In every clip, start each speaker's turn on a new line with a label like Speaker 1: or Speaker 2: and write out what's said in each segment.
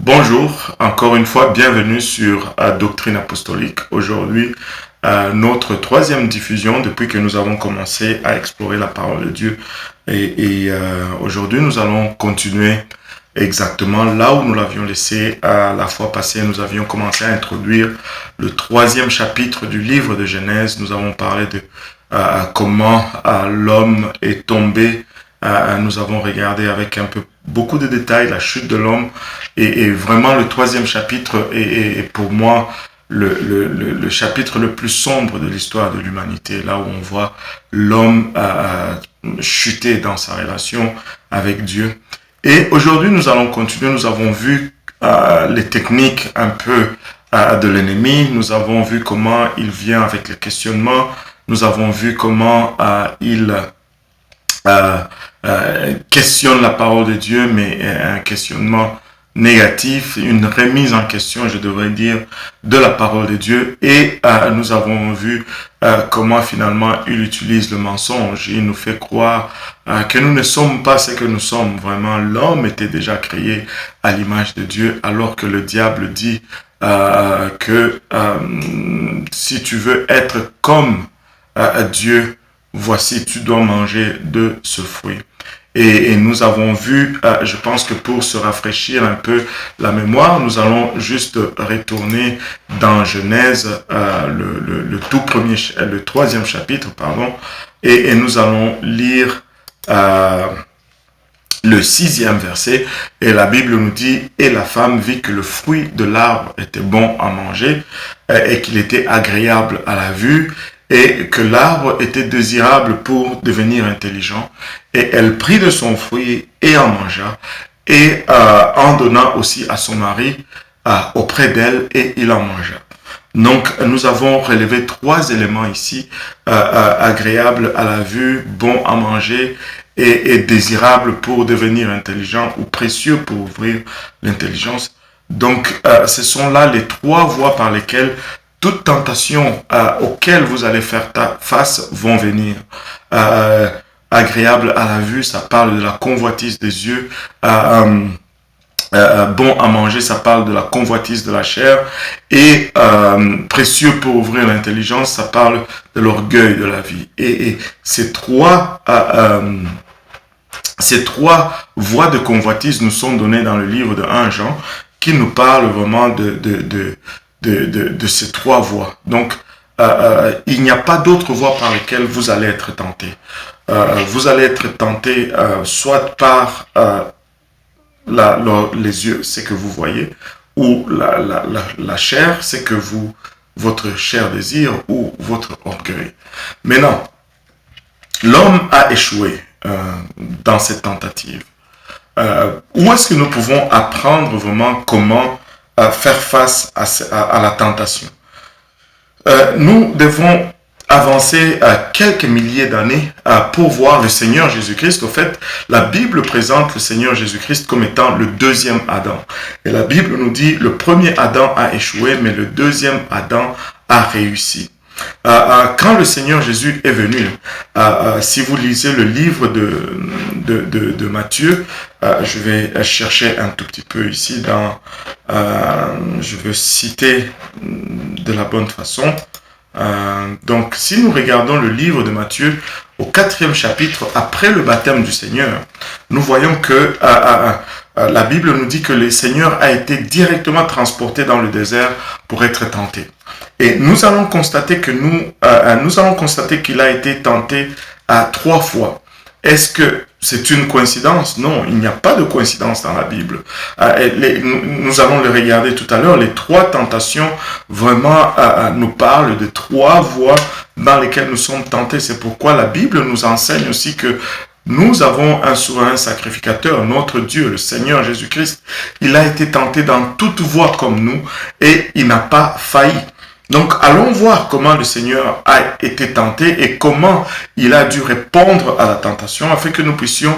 Speaker 1: Bonjour, encore une fois, bienvenue sur Doctrine Apostolique. Aujourd'hui, notre troisième diffusion depuis que nous avons commencé à explorer la parole de Dieu. Aujourd'hui, nous allons continuer exactement là où nous l'avions laissé la fois passée. Nous avions commencé à introduire le troisième chapitre du livre de Genèse. Nous avons parlé de comment l'homme est tombé. Nous avons regardé avec beaucoup de détails la chute de l'homme et vraiment le troisième chapitre est pour moi le chapitre le plus sombre de l'histoire de l'humanité, là où on voit l'homme chuter dans sa relation avec Dieu. Et aujourd'hui, nous allons continuer. Nous avons vu les techniques un peu de l'ennemi. Nous avons vu comment il vient avec les questionnements. Nous avons vu comment il questionne la parole de Dieu, mais un questionnement négatif, une remise en question, je devrais dire, de la parole de Dieu. Et nous avons vu comment finalement il utilise le mensonge. Il nous fait croire que nous ne sommes pas ce que nous sommes. Vraiment, l'homme était déjà créé à l'image de Dieu, alors que le diable dit que si tu veux être comme Dieu, voici, tu dois manger de ce fruit. Et nous avons vu, je pense que pour se rafraîchir un peu la mémoire, nous allons juste retourner dans Genèse, le troisième chapitre, pardon, et nous allons lire le 6e verset, et la Bible nous dit « Et la femme vit que le fruit de l'arbre était bon à manger, et qu'il était agréable à la vue, et que l'arbre était désirable pour devenir intelligent. Et elle prit de son fruit et en mangea, et en donna aussi à son mari auprès d'elle, et il en mangea. » Donc, nous avons relevé 3 éléments ici, agréable à la vue, bon à manger, et désirable pour devenir intelligent, ou précieux pour ouvrir l'intelligence. Donc, ce sont là les 3 voies par lesquelles toute tentation auquel vous allez faire face vont venir. Agréable à la vue, ça parle de la convoitise des yeux. Bon à manger, ça parle de la convoitise de la chair. Et précieux pour ouvrir l'intelligence, ça parle de l'orgueil de la vie. Et ces trois voies de convoitise nous sont données dans le livre de 1 Jean, qui nous parle vraiment de ces 3 voies. Donc, il n'y a pas d'autre voie par lesquelles vous allez être tenté. Vous allez être tenté soit par les yeux, c'est que vous voyez, ou la chair, c'est que votre chair désire, ou votre orgueil. Maintenant, l'homme a échoué dans cette tentative. Où est-ce que nous pouvons apprendre vraiment comment faire face à la tentation? Nous devons avancer quelques milliers d'années pour voir le Seigneur Jésus-Christ. Au fait, la Bible présente le Seigneur Jésus-Christ comme étant le 2e Adam. Et la Bible nous dit, le premier Adam a échoué, mais le 2e Adam a réussi. Quand le Seigneur Jésus est venu, si vous lisez le livre de Matthieu, je vais chercher un tout petit peu ici, je veux citer de la bonne façon. Donc, si nous regardons le livre de Matthieu, au 4e chapitre, après le baptême du Seigneur, nous voyons que la Bible nous dit que le Seigneur a été directement transporté dans le désert pour être tenté. Et nous allons constater qu'il a été tenté 3 fois. Est-ce que c'est une coïncidence? Non, il n'y a pas de coïncidence dans la Bible. Nous allons le regarder tout à l'heure. Les 3 tentations vraiment nous parlent de 3 voies dans lesquelles nous sommes tentés. C'est pourquoi la Bible nous enseigne aussi que nous avons un souverain sacrificateur, notre Dieu, le Seigneur Jésus-Christ. Il a été tenté dans toute voie comme nous et il n'a pas failli. Donc, allons voir comment le Seigneur a été tenté et comment il a dû répondre à la tentation afin que nous puissions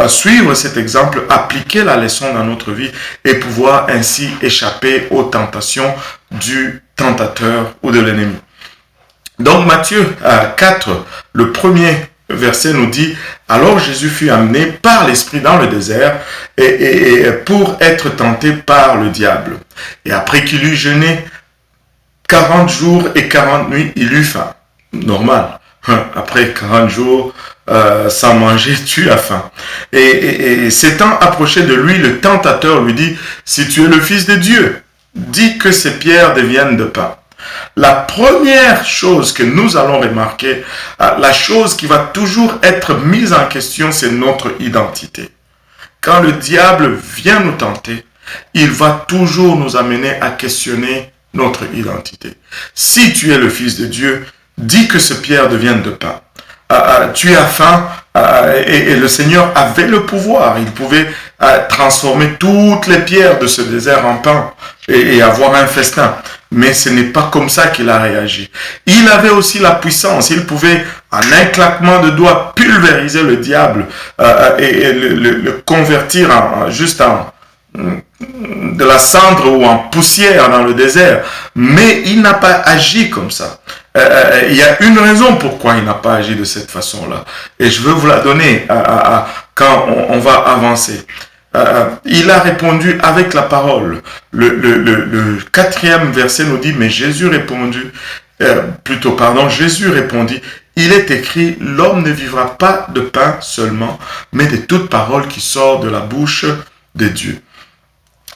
Speaker 1: suivre cet exemple, appliquer la leçon dans notre vie et pouvoir ainsi échapper aux tentations du tentateur ou de l'ennemi. Donc, Matthieu 4, le premier verset nous dit, alors Jésus fut amené par l'Esprit dans le désert pour être tenté par le diable. Et après qu'il eut jeûné 40 jours et 40 nuits, il eut faim. Normal. Après 40 jours sans manger, tu as faim. Et s'étant approché de lui, le tentateur lui dit, si tu es le Fils de Dieu, dis que ces pierres deviennent de pain. La première chose que nous allons remarquer, la chose qui va toujours être mise en question, c'est notre identité. Quand le diable vient nous tenter, il va toujours nous amener à questionner notre identité. Si tu es le Fils de Dieu, dis que ces pierres deviennent de pain. Tu as faim et le Seigneur avait le pouvoir. Il pouvait transformer toutes les pierres de ce désert en pain et avoir un festin. Mais ce n'est pas comme ça qu'il a réagi. Il avait aussi la puissance. Il pouvait, en un claquement de doigts, pulvériser le diable et le convertir juste en de la cendre ou en poussière dans le désert. Mais il n'a pas agi comme ça. Il y a une raison pourquoi il n'a pas agi de cette façon-là. Et je veux vous la donner quand on va avancer. Il a répondu avec la parole. Le 4e verset nous dit, mais Jésus répondit, Jésus répondit, il est écrit, l'homme ne vivra pas de pain seulement, mais de toute parole qui sort de la bouche de Dieu.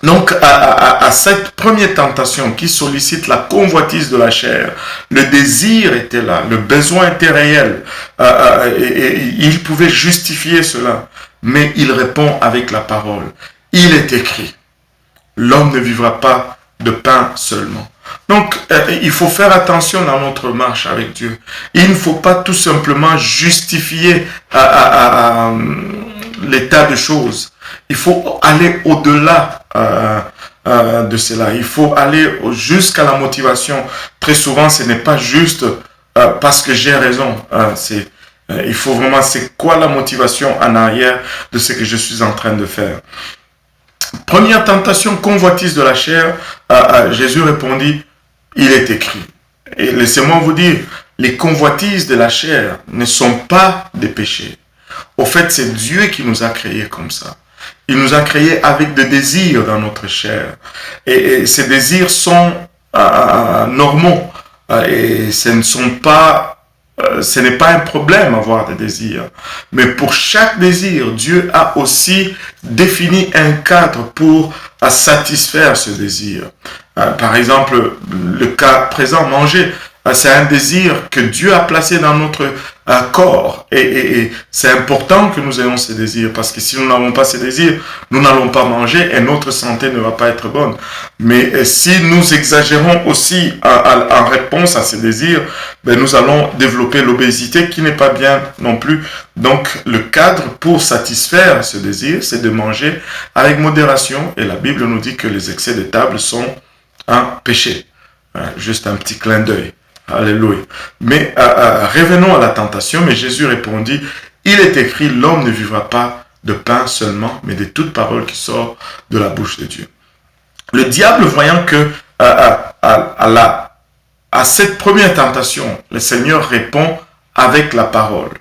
Speaker 1: Donc, à cette première tentation qui sollicite la convoitise de la chair, le désir était là, le besoin était réel, et il pouvait justifier cela, mais il répond avec la parole. Il est écrit, l'homme ne vivra pas de pain seulement. Donc, il faut faire attention dans notre marche avec Dieu. Il ne faut pas tout simplement justifier l'état de choses. Il faut aller au-delà de cela. Il faut aller jusqu'à la motivation. Très souvent, ce n'est pas juste parce que j'ai raison. Il faut vraiment, c'est quoi la motivation en arrière de ce que je suis en train de faire. Première tentation, convoitise de la chair. Jésus répondit, il est écrit. Et laissez-moi vous dire, les convoitises de la chair ne sont pas des péchés. Au fait, c'est Dieu qui nous a créés comme ça. Il nous a créés avec des désirs dans notre chair. Et ces désirs sont normaux. Et ce n'est pas un problème avoir des désirs. Mais pour chaque désir, Dieu a aussi défini un cadre pour satisfaire ce désir. Par exemple, le cas présent, manger, c'est un désir que Dieu a placé dans notre corps. Et c'est important que nous ayons ces désirs, parce que si nous n'avons pas ces désirs, nous n'allons pas manger et notre santé ne va pas être bonne. Mais si nous exagérons aussi en réponse à ces désirs, nous allons développer l'obésité qui n'est pas bien non plus. Donc le cadre pour satisfaire ce désir, c'est de manger avec modération. Et la Bible nous dit que les excès de table sont un péché. Juste un petit clin d'œil. Alléluia. Mais revenons à la tentation. Mais Jésus répondit, il est écrit, l'homme ne vivra pas de pain seulement, mais de toute parole qui sort de la bouche de Dieu. Le diable, voyant que à cette première tentation, le Seigneur répond avec la parole.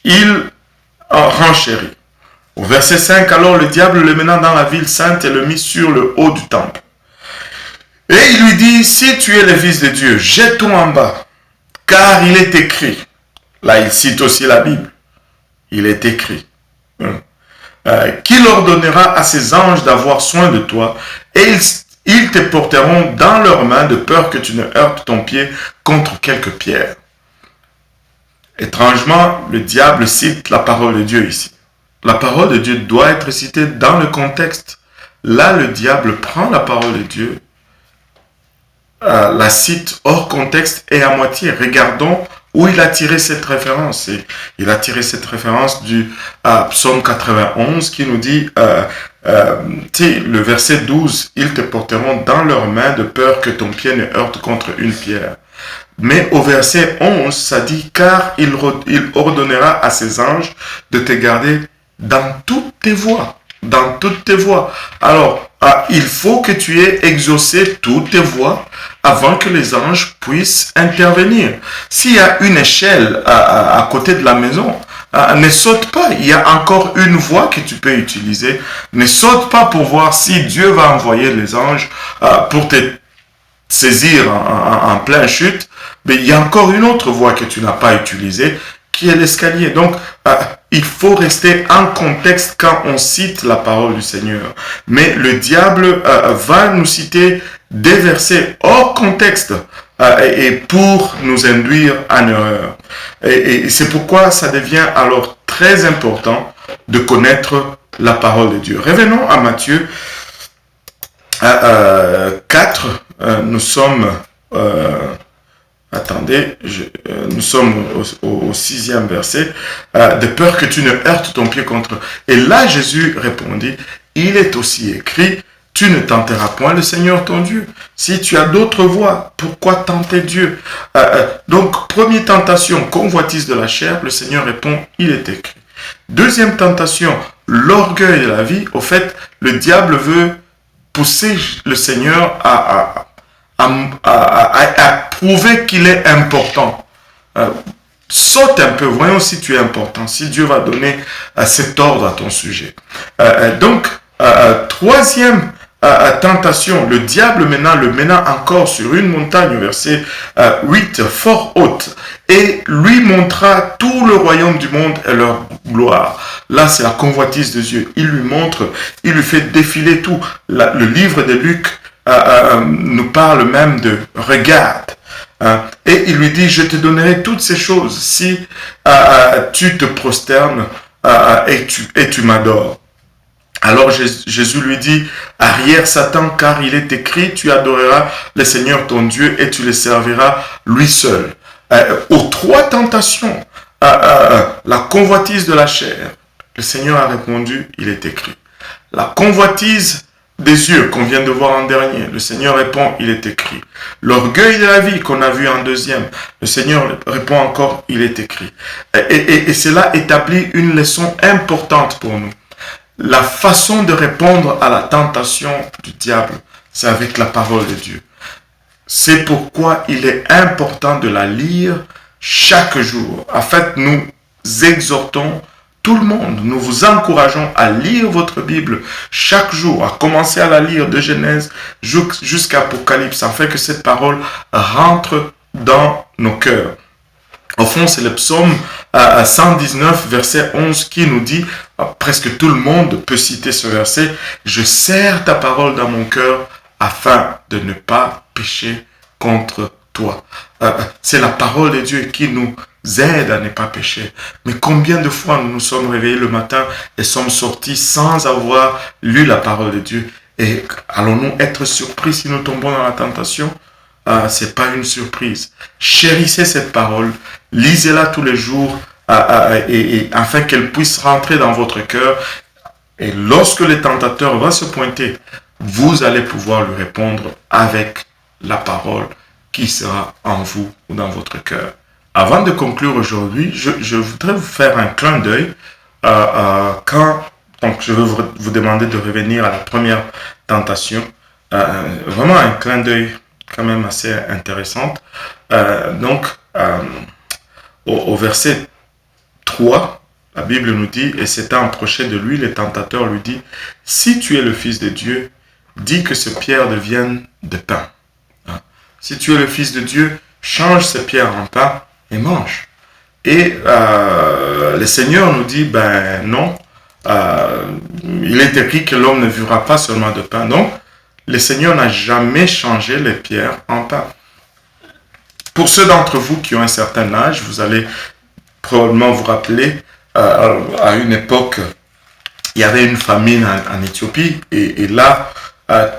Speaker 1: Il renchérit. Au verset 5, alors le diable le mena dans la ville sainte et le mit sur le haut du temple. Et il lui dit, si tu es le Fils de Dieu, jette-toi en bas, car il est écrit. Là, il cite aussi la Bible. Il est écrit. Qu'il ordonnera à ses anges d'avoir soin de toi, et ils te porteront dans leurs mains de peur que tu ne heurtes ton pied contre quelque pierre. Étrangement, le diable cite la parole de Dieu ici. La parole de Dieu doit être citée dans le contexte. Là, le diable prend la parole de Dieu, la cite hors contexte et à moitié. Regardons où il a tiré cette référence. Et il a tiré cette référence du psaume 91 qui nous dit, le verset 12, ils te porteront dans leurs mains de peur que ton pied ne heurte contre une pierre. Mais au verset 11, ça dit, car il ordonnera à ses anges de te garder dans toutes tes voies. Dans toutes tes voies. Alors, il faut que tu aies exaucé toutes tes voies avant que les anges puissent intervenir. S'il y a une échelle à côté de la maison, ne saute pas. Il y a encore une voie que tu peux utiliser. Ne saute pas pour voir si Dieu va envoyer les anges pour te saisir en pleine chute. Mais il y a encore une autre voie que tu n'as pas utilisée, qui est l'escalier. Donc, il faut rester en contexte quand on cite la parole du Seigneur. Mais le diable va nous citer des versets hors contexte et pour nous induire en erreur. Et c'est pourquoi ça devient alors très important de connaître la parole de Dieu. Revenons à Matthieu 4. Nous sommes... nous sommes au 6e verset. De peur que tu ne heurtes ton pied contre... Et là, Jésus répondit, il est aussi écrit, tu ne tenteras point le Seigneur ton Dieu. Si tu as d'autres voies, pourquoi tenter Dieu? Donc, première tentation, convoitise de la chair, le Seigneur répond, il est écrit. Deuxième tentation, l'orgueil de la vie. Au fait, le diable veut pousser le Seigneur à prouver qu'il est important. Saute un peu, voyons si tu es important, si Dieu va donner cet ordre à ton sujet. Donc, troisième tentation, le diable le mena encore sur une montagne, verset 8, fort haute, et lui montra tout le royaume du monde et leur gloire. Là, c'est la convoitise de Dieu. Il lui montre, il lui fait défiler tout. Le livre de Luc nous parle même de regarde. Et il lui dit, je te donnerai toutes ces choses si tu te prosternes et tu m'adores. Alors Jésus lui dit, arrière Satan, car il est écrit, tu adoreras le Seigneur ton Dieu et tu le serviras lui seul. Aux trois tentations, la convoitise de la chair, le Seigneur a répondu, il est écrit. La convoitise des yeux qu'on vient de voir en dernier, le Seigneur répond, il est écrit. L'orgueil de la vie qu'on a vu en deuxième, le Seigneur répond encore, il est écrit. Et cela établit une leçon importante pour nous. La façon de répondre à la tentation du diable, c'est avec la parole de Dieu. C'est pourquoi il est important de la lire chaque jour. En fait, nous exhortons tout le monde, nous vous encourageons à lire votre Bible chaque jour, à commencer à la lire de Genèse jusqu'à Apocalypse, afin que cette parole rentre dans nos cœurs. Au fond, c'est le psaume 119, verset 11, qui nous dit, presque tout le monde peut citer ce verset, « Je serre ta parole dans mon cœur afin de ne pas pécher contre toi. » C'est la parole de Dieu qui nous aide à ne pas pécher. Mais combien de fois nous nous sommes réveillés le matin et sommes sortis sans avoir lu la parole de Dieu? Et allons-nous être surpris si nous tombons dans la tentation? C'est pas une surprise. Chérissez cette parole, lisez-la tous les jours et afin qu'elle puisse rentrer dans votre cœur. Et lorsque le tentateur va se pointer, vous allez pouvoir lui répondre avec la parole qui sera en vous ou dans votre cœur. Avant de conclure aujourd'hui, je voudrais vous faire un clin d'œil donc je vais vous demander de revenir à la première tentation. Vraiment un clin d'œil quand même assez intéressant. Au verset 3, la Bible nous dit, et s'étant approché de lui, le tentateur lui dit, si tu es le Fils de Dieu, dis que ce pierre devienne de pain. Si tu es le Fils de Dieu, change ces pierres en pain et mange. Et le Seigneur nous dit, ben non, il est écrit que l'homme ne vivra pas seulement de pain. Donc, le Seigneur n'a jamais changé les pierres en pain. Pour ceux d'entre vous qui ont un certain âge, vous allez probablement vous rappeler, à une époque, il y avait une famine en Éthiopie, et là,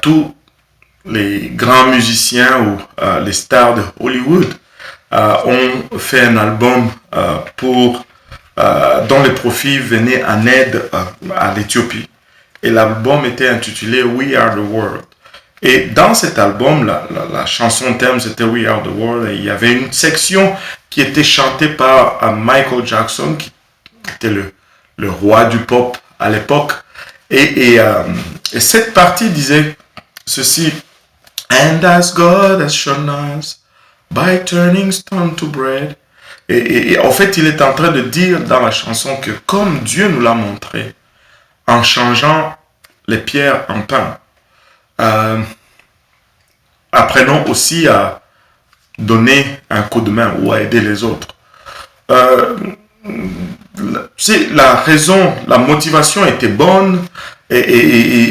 Speaker 1: tous les grands musiciens ou les stars de Hollywood ont fait un album dont les profits venaient en aide à l'Éthiopie. Et l'album était intitulé We Are the World. Et dans cet album, la chanson thème c'était We Are the World. Et il y avait une section qui était chantée par Michael Jackson, qui était le roi du pop à l'époque. Et cette partie disait ceci. And as God has shown us, by turning stone to bread. Et en fait, il est en train de dire dans la chanson que comme Dieu nous l'a montré, en changeant les pierres en pain, apprenons aussi à donner un coup de main ou à aider les autres. La raison, la motivation était bonne et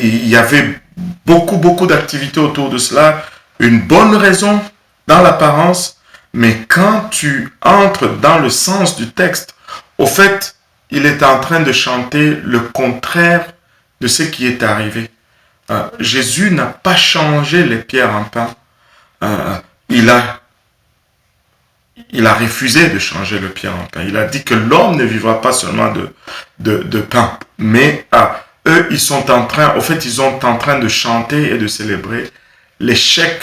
Speaker 1: il y avait beaucoup d'activités autour de cela, une bonne raison dans l'apparence, mais quand tu entres dans le sens du texte, au fait, il est en train de chanter le contraire de ce qui est arrivé. Jésus n'a pas changé les pierres en pain. Il a refusé de changer le pierre en pain. Il a dit que l'homme ne vivra pas seulement de pain. Mais eux, ils sont en train de chanter et de célébrer l'échec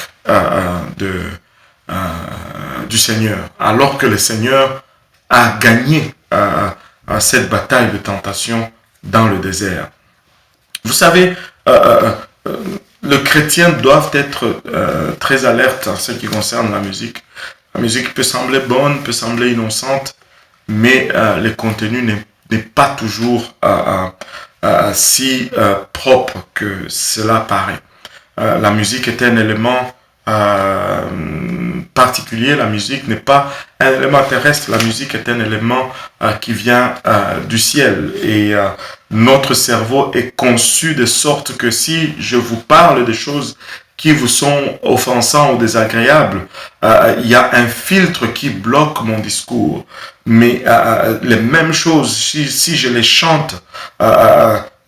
Speaker 1: du Seigneur. Alors que le Seigneur a gagné cette bataille de tentation dans le désert. Vous savez, le chrétien doit être très alerte en ce qui concerne la musique. La musique peut sembler bonne, peut sembler innocente, mais le contenu n'est pas toujours si propre que cela paraît. La musique est un élément particulier. La musique n'est pas un élément terrestre. La musique est un élément qui vient du ciel. Et notre cerveau est conçu de sorte que si je vous parle de choses qui vous sont offensants ou désagréables, il y a un filtre qui bloque mon discours. Mais les mêmes choses, si je les chante,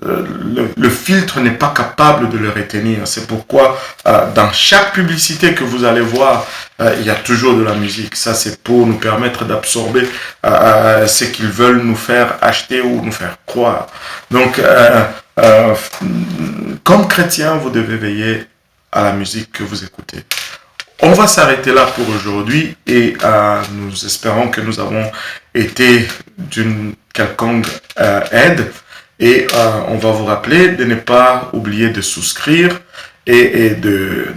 Speaker 1: le filtre n'est pas capable de le retenir. C'est pourquoi dans chaque publicité que vous allez voir, il y a toujours de la musique. Ça, c'est pour nous permettre d'absorber ce qu'ils veulent nous faire acheter ou nous faire croire. Donc, comme chrétien, vous devez veiller à la musique que vous écoutez. On va s'arrêter là pour aujourd'hui et nous espérons que nous avons été d'une quelconque aide. Et on va vous rappeler de ne pas oublier de souscrire et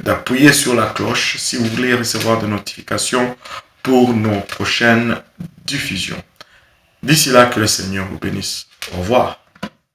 Speaker 1: d'appuyer sur la cloche si vous voulez recevoir des notifications pour nos prochaines diffusions. D'ici là, que le Seigneur vous bénisse. Au revoir.